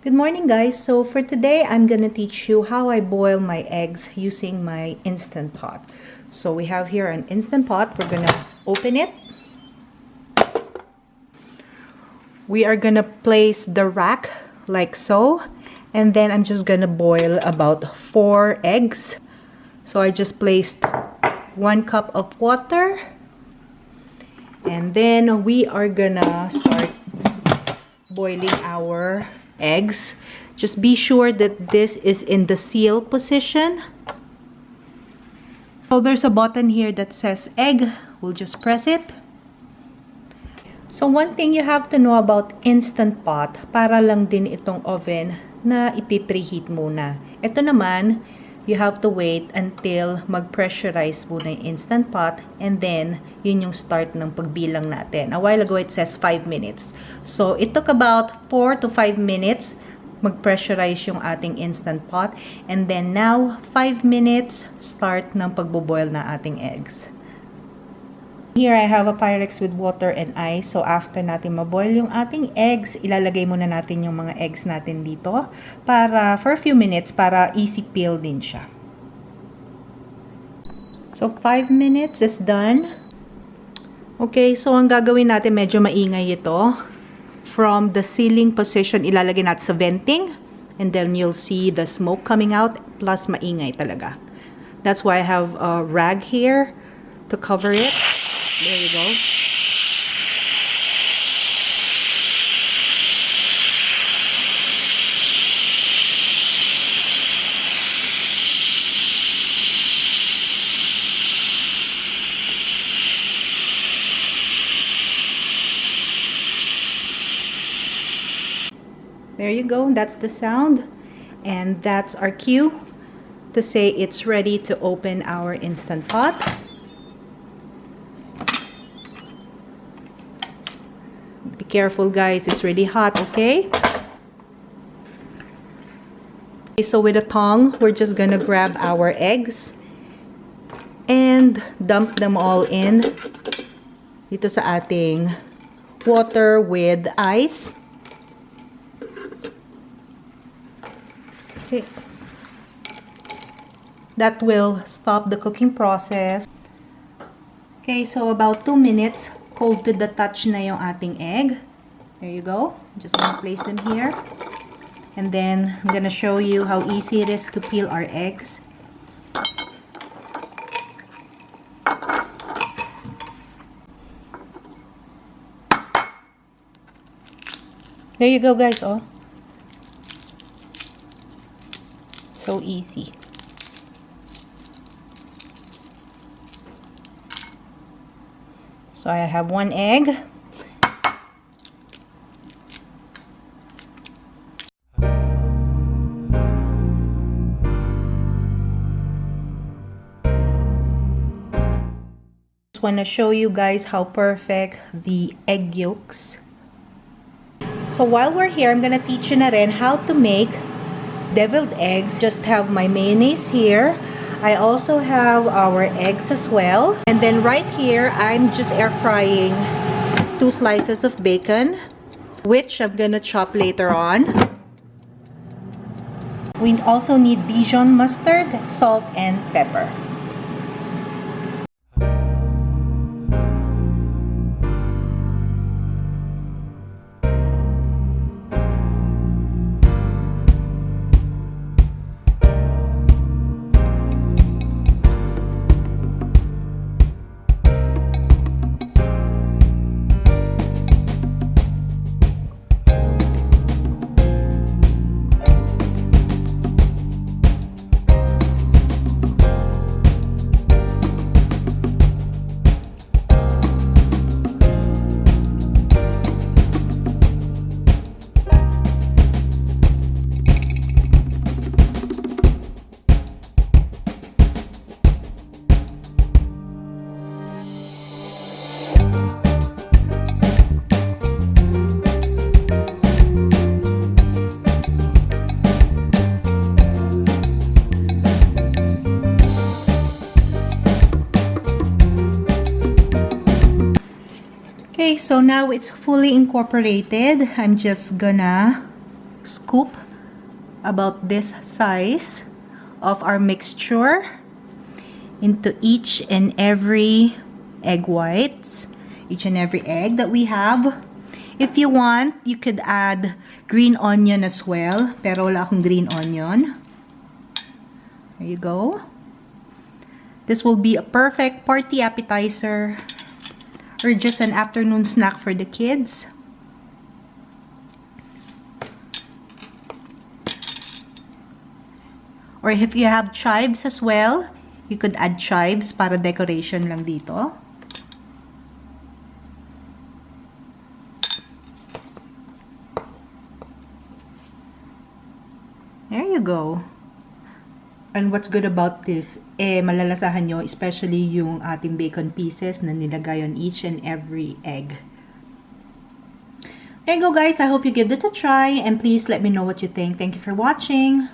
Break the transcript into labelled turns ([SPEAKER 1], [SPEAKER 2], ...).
[SPEAKER 1] Good morning, guys. So for today, I'm gonna teach you how I boil my eggs using my Instant Pot. So we have here an Instant Pot. We're gonna open it. We are gonna place the rack like so, and then I'm just gonna boil about 4 eggs. So I just placed 1 cup of water, and then we are gonna start boiling our eggs. Just be sure that this is in the seal position. So there's a button here that says egg. We'll just press it. So one thing you have to know about Instant Pot, para lang din itong oven na ipipreheat muna. Ito naman, you have to wait until mag-pressurize muna yung Instant Pot, and then yun yung start ng pagbilang natin. A while ago it says 5 minutes. So it took about 4 to 5 minutes mag-pressurize yung ating Instant Pot, and then now 5 minutes start ng pagboboil na ating eggs. Here I have a Pyrex with water and ice. So after natin maboil yung ating eggs, ilalagay muna natin yung mga eggs natin dito para for a few minutes para easy peel din siya. So 5 minutes is done. Okay, so ang gagawin natin, medyo maingay ito. From the sealing position, ilalagay natin sa venting, and then you'll see the smoke coming out, plus maingay talaga. That's why I have a rag here to cover it. There you go. There you go. That's the sound. And that's our cue to say it's ready to open our Instant Pot. Be careful, guys. It's really hot, okay? Okay, so with a tongue, we're just gonna grab our eggs and dump them all in dito sa ating water with ice. Okay. That will stop the cooking process. Okay, so about 2 minutes. Cold to the touch na yung ating egg. There you go. Just gonna place them here. And then I'm gonna show you how easy it is to peel our eggs. There you go, guys. Oh, so easy. So I have 1 egg. Just want to show you guys how perfect the egg yolks. So while we're here, I'm gonna teach you na rin how to make deviled eggs. Just have my mayonnaise here. I also have our eggs as well. And then right here, I'm just air frying 2 slices of bacon, which I'm gonna chop later on. We also need Dijon mustard, salt, and pepper. Okay, so now it's fully incorporated. I'm just gonna scoop about this size of our mixture into each and every egg whites, each and every egg that we have. If you want, you could add green onion as well, pero wala akong green onion. There you go. This will be a perfect party appetizer or just an afternoon snack for the kids. Or if you have chives as well, you could add chives para decoration lang dito. There you go. And what's good about this, malalasahan nyo, especially yung ating bacon pieces na nilagay on each and every egg. There you go, guys. I hope you give this a try, and please let me know what you think. Thank you for watching.